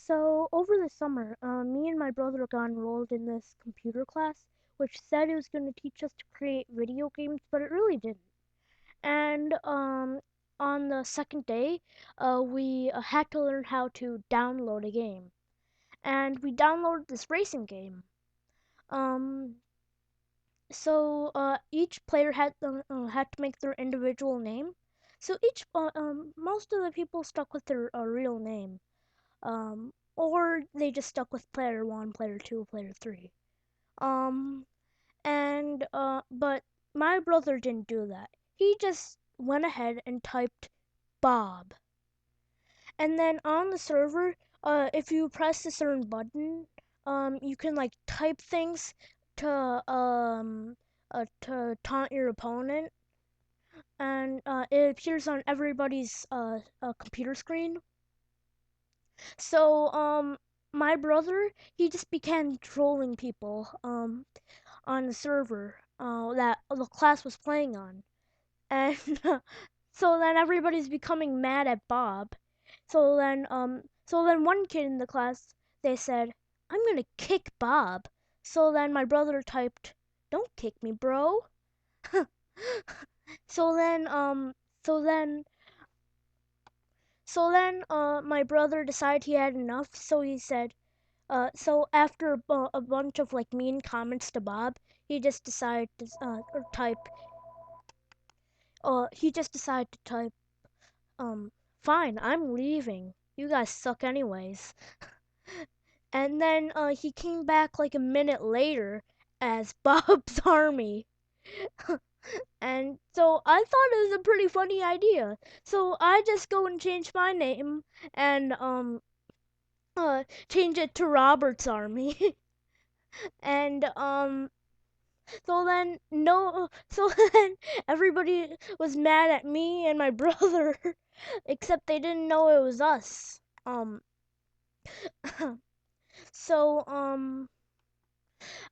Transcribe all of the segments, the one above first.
So over the summer, me and my brother got enrolled in this computer class, which said it was going to teach us to create video games, but it really didn't. And on the second day, we had to learn how to download a game, and we downloaded this racing game. Um, so each player had to make their individual name. So most of the people stuck with their real name. Or they just stuck with player one, player two, player three. Um, but my brother didn't do that. He just went ahead and typed Bob. And then on the server, if you press a certain button, you can like type things to taunt your opponent, and it appears on everybody's computer screen. So, my brother, he just began trolling people, on the server, that the class was playing on. And so then everybody's becoming mad at Bob. So then one kid in the class, they said, I'm gonna kick Bob. So then my brother typed, don't kick me, bro. So then, um, so then my brother decided he had enough, so he said, so after a bunch of like mean comments to Bob, he just decided to type. He just decided to type. Fine, I'm leaving. You guys suck anyways. And then he came back like a minute later as Bob's Army. And so I thought it was a pretty funny idea. So I just go and change my name and change it to Robert's Army. And so then no so then everybody was mad at me and my brother except they didn't know it was us. So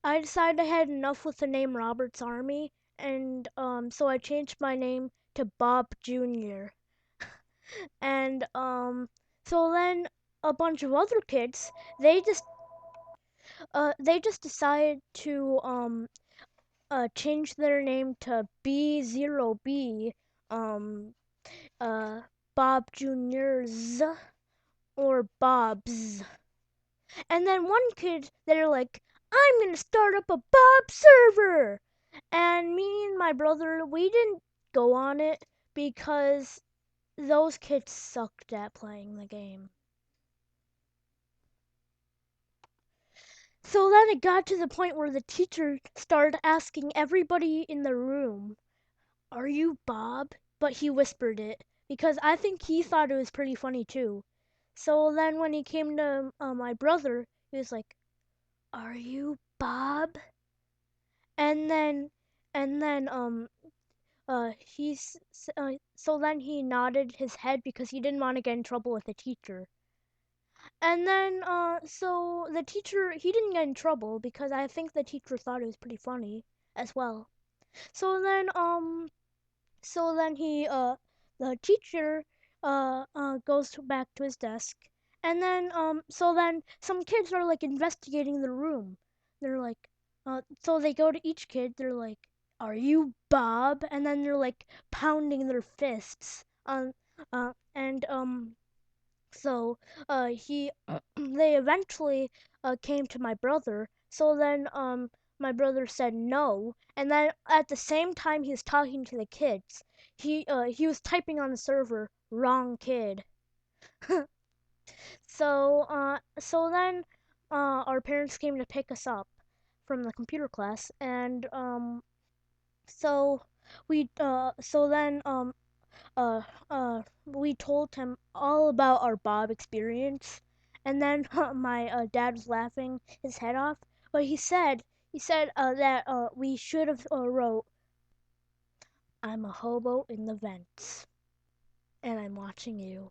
I decided I had enough with the name Robert's Army, and so I changed my name to Bob Jr. And so then a bunch of other kids, they just decided to change their name to B0B, um, uh, Bob Junior's or Bob's. And then one kid, they're like, I'm gonna start up a Bob server. And me and my brother, we didn't go on it because those kids sucked at playing the game. So then it got to the point where the teacher started asking everybody in the room, are you Bob? But he whispered it because I think he thought it was pretty funny too. So then when he came to my brother, he was like, "Are you Bob?" And then and then he's so then he nodded his head because he didn't want to get in trouble with the teacher. And then so the teacher, he didn't get in trouble because I think the teacher thought it was pretty funny as well. So then he the teacher goes back to his desk, and then so then some kids are like investigating the room. They're like so they go to each kid, they're like, are you Bob? And then they're like pounding their fists on and so he they eventually came to my brother. So then my brother said no, and then at the same time he was talking to the kids, he was typing on the server wrong kid. So our parents came to pick us up from the computer class, and so uh, we told him all about our Bob experience, and then my dad was laughing his head off. But he said that we should have wrote, "I'm a hobo in the vents, and I'm watching you."